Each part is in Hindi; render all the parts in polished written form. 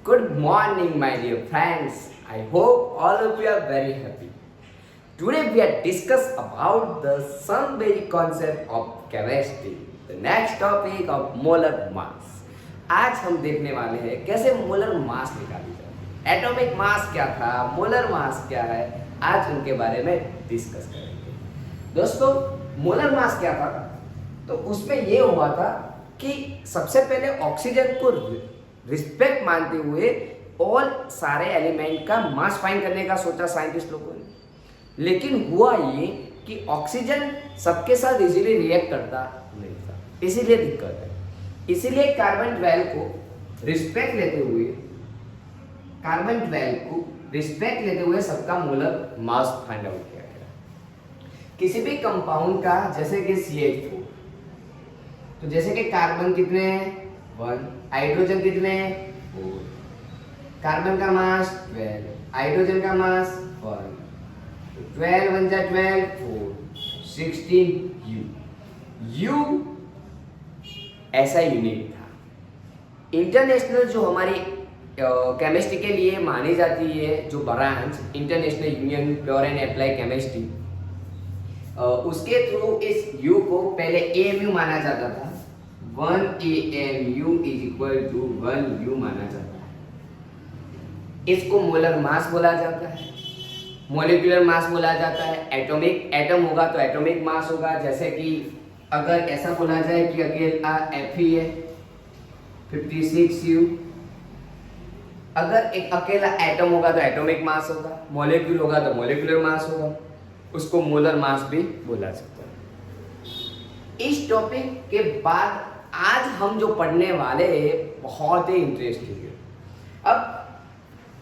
Good morning, my dear friends. I hope all of you are very happy. Today we are discuss about the some basic concept of chemistry. The next topic of molar mass. आज हम देखने वाले हैं कैसे मोलर मास निकाली जाए. एटॉमिक मास क्या था, मोलर मास क्या है, आज उनके बारे में डिस्कस करेंगे. दोस्तों, मोलर मास क्या था? तो उसमें ये हुआ था कि सबसे पहले ऑक्सीजन को रिस्पेक्ट मानते हुए ऑल सारे एलिमेंट का मास फाइंड करने का सोचा साइंटिस्ट लोगों ने. लेकिन हुआ ये कि ऑक्सीजन सबके साथ इजीली रिएक्ट करता नहीं था, इसीलिए दिक्कत है. इसीलिए कार्बन 12 को रिस्पेक्ट लेते हुए सबका मोलर मास फाइंड आउट किया गया. किसी भी कंपाउंड का, जैसे कि CH4, तो जैसे कि कार्बन कितने हैं 1, हाइड्रोजन कितने हैं 4, कार्बन का मास 12, हाइड्रोजन का मास 1, 12 1 जा 12 4 16 U ऐसा यूनिट था. इंटरनेशनल जो हमारी केमिस्ट्री के लिए मानी जाती है, जो branch international union pure and apply chemistry, उसके थ्रू इस U को पहले AMU माना जाता था. 1 AMU is equal to 1 U माना जाता है. इसको मोलर मास बोला जाता है, मोलिकुलर मास बोला जाता है. एटॉमिक एटम होगा तो एटॉमिक मास होगा. जैसे कि अगर ऐसा बोला जाए कि अकेला Fe है 56U, अगर एक अकेला एटम होगा तो एटॉमिक मास होगा, मॉलिक्यूल होगा तो मॉलिक्यूलर मास होगा. उसको मोलर मास भी बोला जाता है. इस टॉपिक के बाद आज हम जो पढ़ने वाले हैं बहुत ही इंटरेस्टिंग है. अब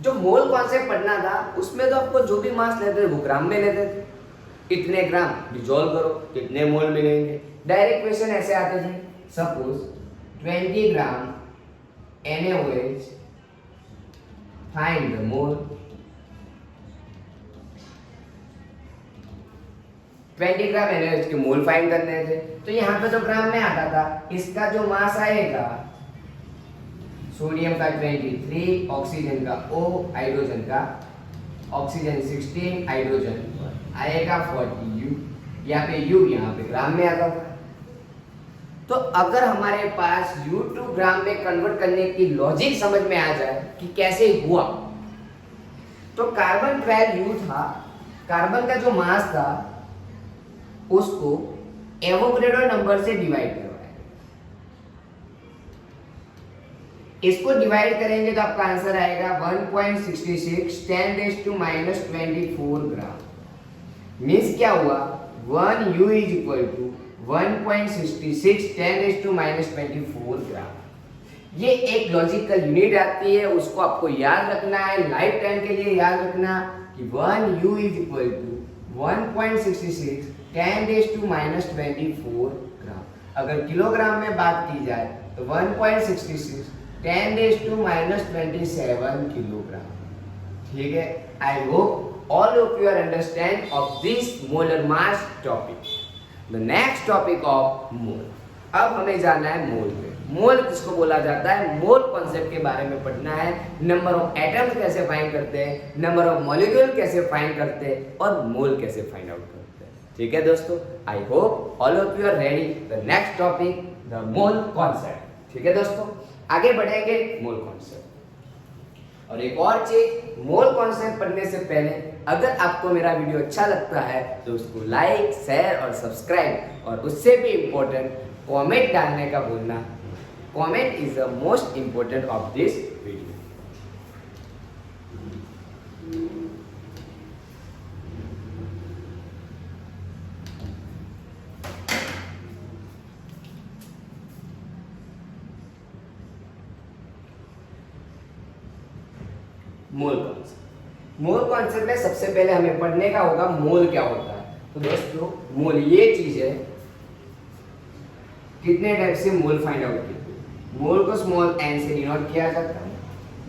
जो मोल कॉन्सेप्ट पढ़ना था उसमें तो आपको जो भी मास लेते थे वो ग्राम में लेते थे. इतने ग्राम डिजोल्व करो कितने मोल मिलेंगे. डायरेक्ट क्वेश्चन ऐसे आते थे, suppose 20 gram NaOH, find the mole. 20 gram NaOH के मोल फाइंड करने थे. तो यहाँ पे जो ग्राम में आता था, इसका जो मास आएगा, सोडियम का 23, ऑक्सीजन का O, हाइड्रोजन का ऑक्सीजन 16, हाइड्रोजन आएगा 40U. यहाँ पे U यहाँ पे ग्राम में आता था. तो अगर हमारे पास U टू ग्राम में कन्वर्ट करने की लॉजिक समझ में आ जाए कि कैसे हुआ, तो कार्बन 12U था. कार्बन का जो मास था उसको एवोगैड्रो नंबर से डिवाइड करवाया. इसको डिवाइड करेंगे तो आपका आंसर आएगा 1.66 10⁻⁻24 ग्राम. मीन्स क्या हुआ, 1U इज इक्वल टू 1.66 10⁻⁻24 ग्राम. ये एक लॉजिकल यूनिट आती है, उसको आपको याद रखना है, लाइफ टाइम के लिए याद रखना कि 1U इज इक्वल टू 1.66 10⁻⁻24 ग्राम. अगर किलोग्राम में बात की जाए तो 1.66 10⁻⁻27 किलोग्राम. ठीक है. I hope all of you are understand of this molar mass topic. The next topic of mole. अब हमें जानना है मोल में. मोल किसको बोला जाता है, मोल कॉन्सेप्ट के बारे में पढ़ना है. नंबर ऑफ एटम्स कैसे फाइंड करते हैं, नंबर ऑफ मॉलिक्यूल कैसे फाइंड करते हैं, और मोल कैसे फाइंड आउट करते हैं. ठीक है दोस्तों, I hope all of you are ready. The next topic the mole concept. ठीक है दोस्तों, आगे बढ़ेंगे मोल कॉन्सेप्ट. और एक और चीज, मोल कॉन्सेप्ट पढ़ने से पहले अगर आपको मेरा वीडियो अच्छा लगता है तो उसको लाइक, शेयर और सब्सक्राइब, और उससे भी इम्पोर्टेंट कमेंट डालने का भूलना. Comment is the most important of this video. Mole concept. Mole concept में सबसे पहले हमें पढ़ने का होगा मोल क्या होता है. तो दोस्तों, मोल ये चीज है, कितने टाइप से मोल फाइंड आउट किया. मोल को स्मॉल n से डिनोट किया जाता है.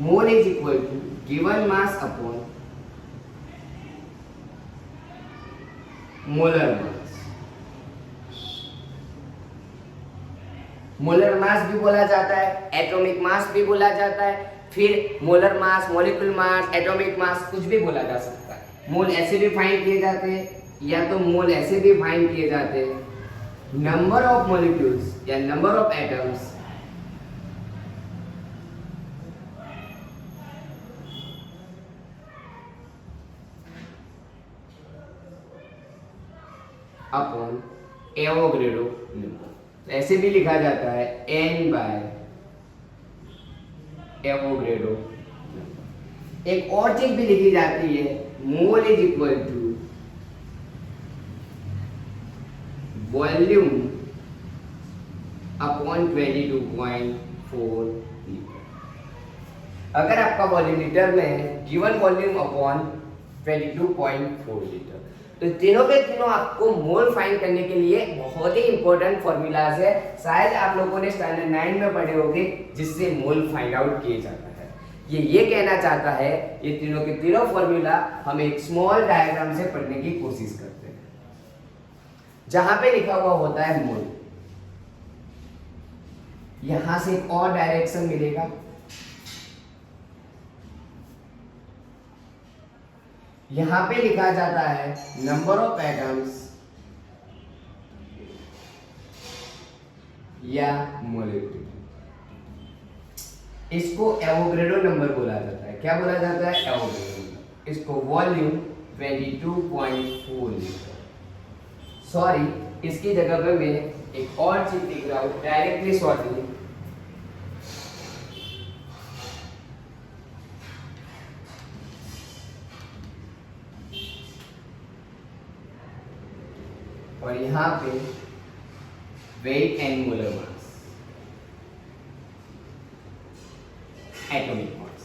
Mole is equal to given mass upon molar mass. Molar mass भी बोला जाता है, एटॉमिक मास भी बोला जाता है, फिर molar mass, molecular mass, atomic मास कुछ भी बोला जा सकता है। मोल ऐसे भी फाइंड किए जाते हैं या तो मोल ऐसे भी फाइंड किए जाते हैं, नंबर ऑफ मॉलिक्यूल्स या number of atoms upon Avogadro number. ऐसे भी लिखा जाता है n बाय एवोगैड्रो नंबर। एक और चीज भी लिखी जाती है, mole is equal to volume upon 22.4 litre. अगर आपका वॉल्यूमीटर में है गिवन वॉल्यूम अपॉन 22.4 लीटर, तो तीनों के तीनों आपको मोल फाइंड करने के लिए बहुत ही इंपॉर्टेंट फॉर्मूलाज है। शायद आप लोगों ने स्टैंडर्ड 9 में पढ़े होंगे, जिससे मोल फाइंड आउट किया जाता है। ये कहना चाहता है, ये तीनों के तीनों फॉर्मूला हम एक स्मॉल डायग्राम से पढ़ने की कोशिश करते हैं, जहां पे लिखा हुआ होता है मोल। यहां से एक और डायरेक्शन मिलेगा, यहां पे लिखा जाता है नंबर ऑफ एटम्स या मॉलिक्यूल। इसको एवोगैड्रो नंबर बोला जाता है। क्या बोला जाता है? Avogadro number. इसको वॉल्यूम 22.4 लीटर। सॉरी, इसकी जगह पे मैं एक और चीज लिख रहा हूं डायरेक्टली शॉर्टली। और यहां पे weight and molar mass, atomic mass.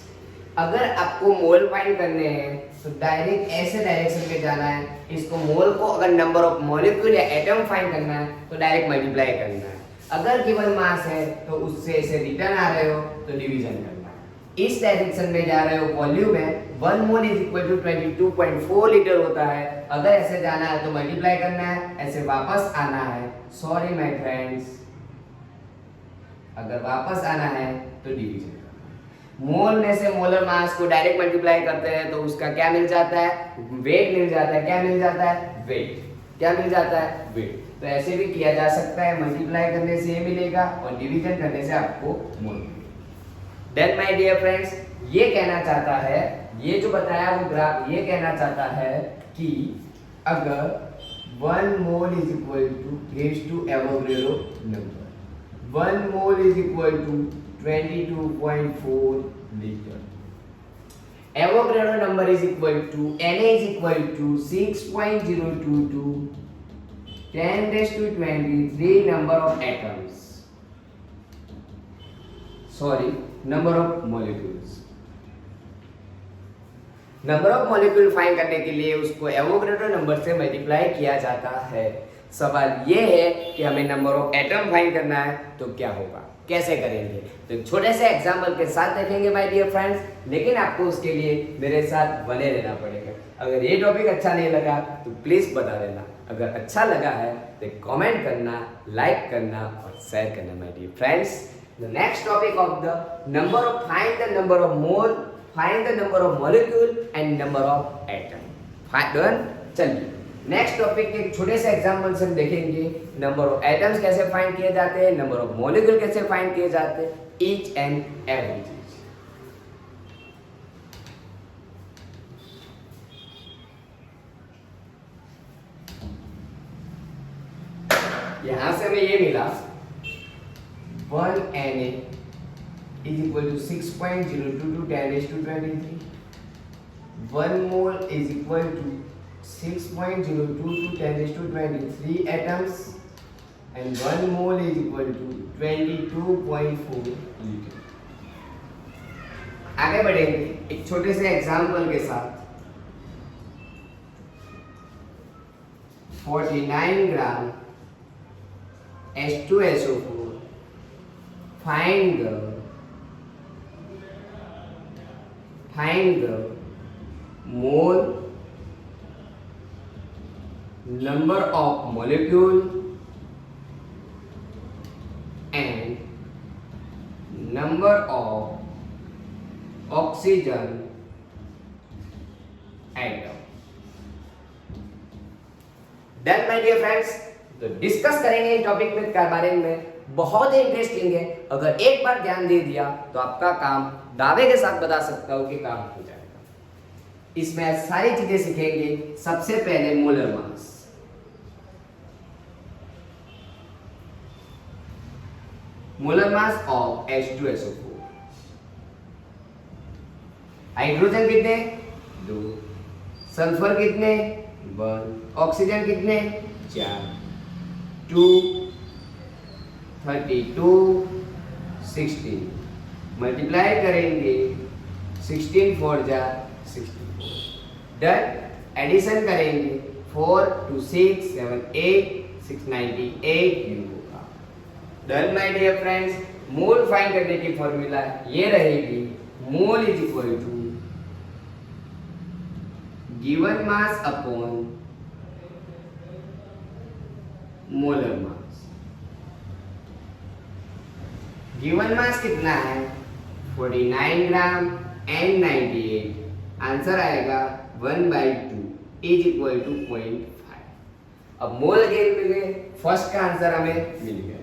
अगर आपको मोल फाइंड करने हैं तो डायरेक्ट ऐसे डायरेक्शन में जाना है। इसको मोल को अगर नंबर ऑफ मॉलिक्यूल या एटम फाइंड करना है तो डायरेक्ट मल्टीप्लाई करना है। अगर गिवन मास है तो उससे ऐसे रिटर्न आ रहे हो तो डिवीजन करना है। इस डायरेक्शन में जा रहे हो, वॉल्यूम है 1 mole is equal to 22.4 litre होता है। अगर ऐसे जाना है तो मल्टीप्लाई करना है, ऐसे वापस आना है। सॉरी माय फ्रेंड्स, अगर वापस आना है तो डिवीजन। मोल में से मोलर मास को डायरेक्ट मल्टीप्लाई करते हैं तो उसका क्या मिल जाता है? वेट मिल जाता है। क्या मिल जाता है? वेट। क्या मिल जाता है? वेट। तो ऐसे भी किया जा सकता है, मल्टीप्लाई करने से ये मिलेगा और डिवीजन करने से आपको मोल मिलेगा। देन माय डियर फ्रेंड्स, ये कहना चाहता है, ये जो बताया वो ग्राफ ये कहना चाहता है कि अगर 1 mole is equal to raise to Avogadro number, 1 mole is equal to 22.4 liter. Avogadro number is equal to Na is equal to 6.022 10 raised to 23 number of atoms. Sorry, number of molecules. Number of molecule find करने के लिए उसको एवोगैड्रो नंबर से मल्टीप्लाई किया जाता है। सवाल ये है कि हमें नंबर ऑफ एटम फाइंड करना है तो क्या होगा, कैसे करेंगे? तो छोटे से एग्जाम्पल के साथ देखेंगे माय डियर फ्रेंड्स, लेकिन आपको उसके लिए मेरे साथ बने रहना पड़ेगा। अगर ये टॉपिक अच्छा नहीं लगा तो प्लीज बता देना, अगर अच्छा लगा है तो कमेंट करना, लाइक करना और शेयर करना my dear friends. The next topic of the number of find the number of mole, find the number of molecule and number of atom. Done. चलिए नेक्स्ट टॉपिक के छोटे से एग्जांपल से हम देखेंगे नंबर ऑफ एटम्स कैसे फाइंड किए जाते हैं, नंबर ऑफ मॉलिक्यूल कैसे फाइंड किए जाते हैं, ईच एंड एवरी चीज। यहां से हमें ये मिला 1 Na is equal to 6.022 10 raised to 23. 1 mole is equal to 6.022 10 raised to 23 atoms and 1 mole is equal to 22.4 liter. आगे बढ़ेंगे एक छोटे से एग्जाम्पल के साथ। 49 ग्राम H2SO4, find the mole, number of molecule and number of oxygen atom. Done my dear friends. तो डिस्कस करेंगे इस टॉपिक में के बारे में, बहुत ही इंटरेस्टिंग है। अगर एक बार ध्यान दे दिया तो आपका काम दावे के साथ बता सकता हूं कि काम हो जाएगा। इसमें सारी चीजें सीखेंगे। सबसे पहले molar mass. Molar mass of H2SO4। Hydrogen कितने? 2। सल्फर कितने? 1। ऑक्सीजन कितने? 4। 2 32 16 मल्टीप्लाई करेंगे 16 4 जा 64। डन। एडिशन करेंगे 4 2 6 7 8 698 होगा। Done my dear friends. Mole find करने की फॉर्मूला ये रहेगी, mole is equal to given mass upon molar mass. Given mass कितना है? 49 ग्राम एंड 98। आंसर आएगा 1/2 इज इक्वल टू 0.5। अब मोल गेन मिल गए, फर्स्ट का आंसर हमें मिल गया।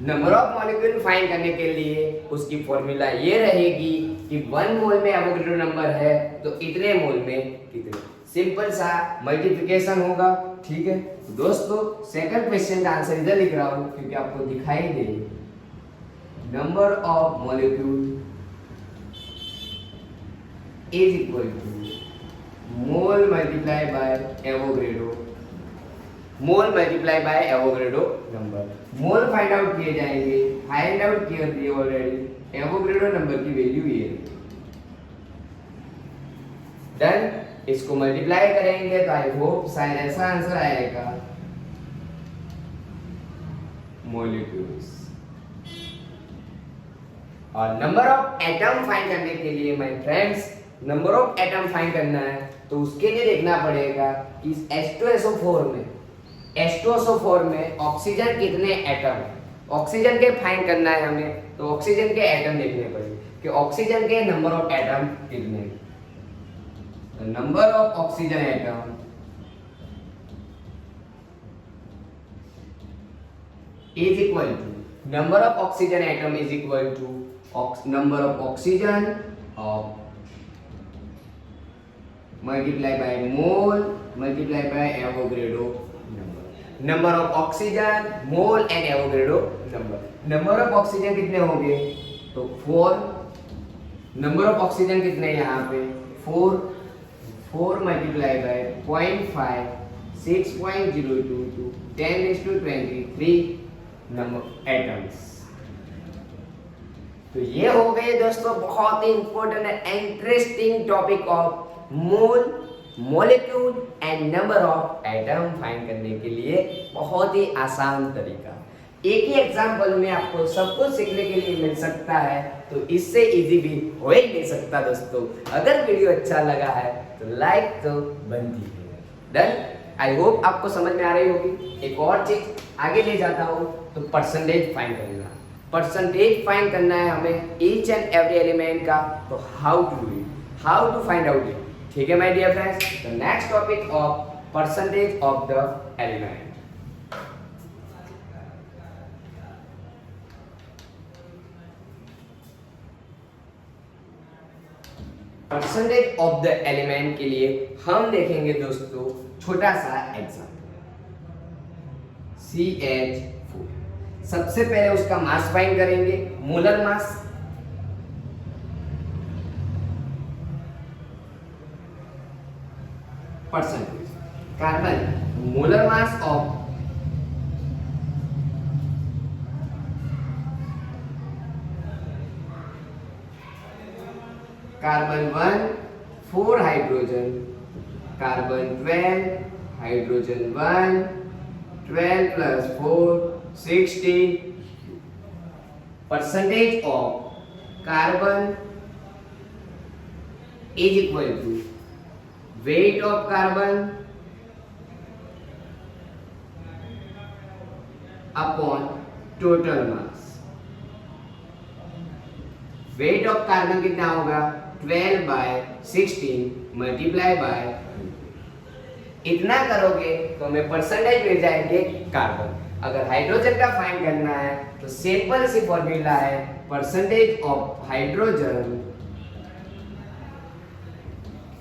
नंबर ऑफ मॉलिक्यूल फाइंड करने के लिए उसकी फॉर्मूला ये रहेगी कि 1 मोल में एवोगैड्रो नंबर है तो इतने मोल में कितने। सिंपल सा मल्टीप्लिकेशन होगा। ठीक है तो दोस्तों, सेकंड क्वेश्चन का आंसर इधर लिख रहा हूं क्योंकि आपको दिखाई दे। Number of molecule is equal to mole multiply by Avogadro, mole multiply by Avogadro number. Mole find out किए जाएंगे, फाइंड आउट किया दिए ऑलरेडी। एवोगैड्रो नंबर की वैल्यू ये है। डन। इसको मल्टीप्लाई करेंगे तो आई होप शायद ऐसा आंसर आएगा मॉलिक्यूल्स। और नंबर ऑफ एटम फाइंड करने के लिए my friends, number of atom find करना है तो उसके लिए देखना पड़ेगा कि H2SO4 में ऑक्सीजन कितने एटम। ऑक्सीजन के फाइंड करना है हमें तो ऑक्सीजन के एटम देखने पड़ेंगे कि ऑक्सीजन के नंबर ऑफ एटम कितने। Number of oxygen atom is equal to number of oxygen atom is equal to number of oxygen of multiply by mole multiply by Avogadro number. Number of oxygen, mole and Avogadro number. Number of oxygen कितने होंगे तो 4. Number of oxygen कितने यहाँ पे 4. 4 multiply by 0.5 6.022 10⁻23 नंबर एटम्स। तो ये हो गए दोस्तों बहुत ही important and interesting topic of mole, molecule and number of atom find करने के लिए बहुत ही आसान तरीका। एक ही एग्जांपल में आपको सब कुछ सीखने के लिए मिल सकता है, तो इससे इजी भी हो ही नहीं सकता दोस्तों। अगर वीडियो अच्छा लगा है तो लाइक तो बनती है। डन। आई होप आपको समझ में आ रही होगी। एक और चीज आगे ले जाता हूँ तो परसेंटेज फाइंड करना। परसेंटेज फाइंड करना है हमें ईच एंड एवरी एलिमेंट का, तो how to do it, how to find out it. ठीक है my dear friends. The next topic of percentage of the element. Percentage of the element के लिए हम देखेंगे दोस्तों छोटा सा एग्जांपल CH4। सबसे पहले उसका मास फाइंड करेंगे, molar mass. Percentage carbon molar mass of carbon 1 4 hydrogen, carbon 12 hydrogen 1 12 plus 4 16। Percentage of carbon is equal to weight of carbon upon total mass. Weight of carbon कितना होगा 12/16 मल्टीप्लाई बाय 100। इतना करोगे तो हमें परसेंटेज मिल जाएंगे कार्बन। अगर हाइड्रोजन का फाइंड करना है तो सिंपल सी फॉर्मूला है percentage of hydrogen,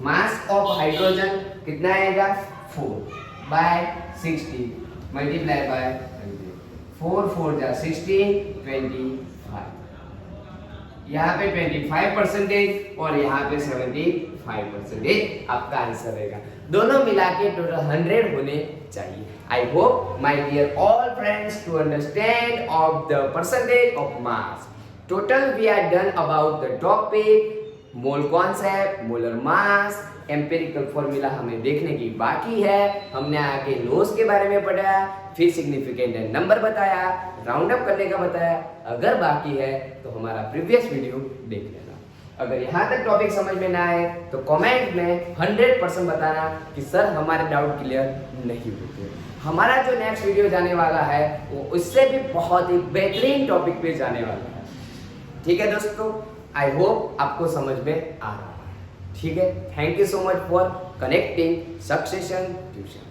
mass of hydrogen कितना आएगा 4/60 मल्टीप्लाई बाय 100। 4 4 जा 16 25। यहाँ पे 25% और यहाँ पे 75% आपका आंसर रहेगा। दोनों मिला के टोटल 100 होने चाहिए। I hope my dear all friends to understand of the percentage of mass. Total we are done about the topic mole concept, molar mass, empirical formula हमें देखने की बाकी है। हमने आगे लोस के बारे में पढ़ा, फिर सिग्निफिकेंट नंबर बताया, राउंड अप करने का बताया। अगर बाकी है तो हमारा प्रीवियस वीडियो देख लेना। अगर यहाँ तक टॉपिक समझ में ना आए तो कमेंट में 100% बताना कि सर हमारे डाउट क्लियर नहीं होते। हमारा जो नेक्स्ट वीडियो जाने वाला है वो उससे भी बहुत ही बेहतरीन टॉपिक पे जाने वाला है। ठीक है दोस्तों, आई होप आपको समझ में आ रहा है। ठीक है, thank you so much for connecting succession tuition.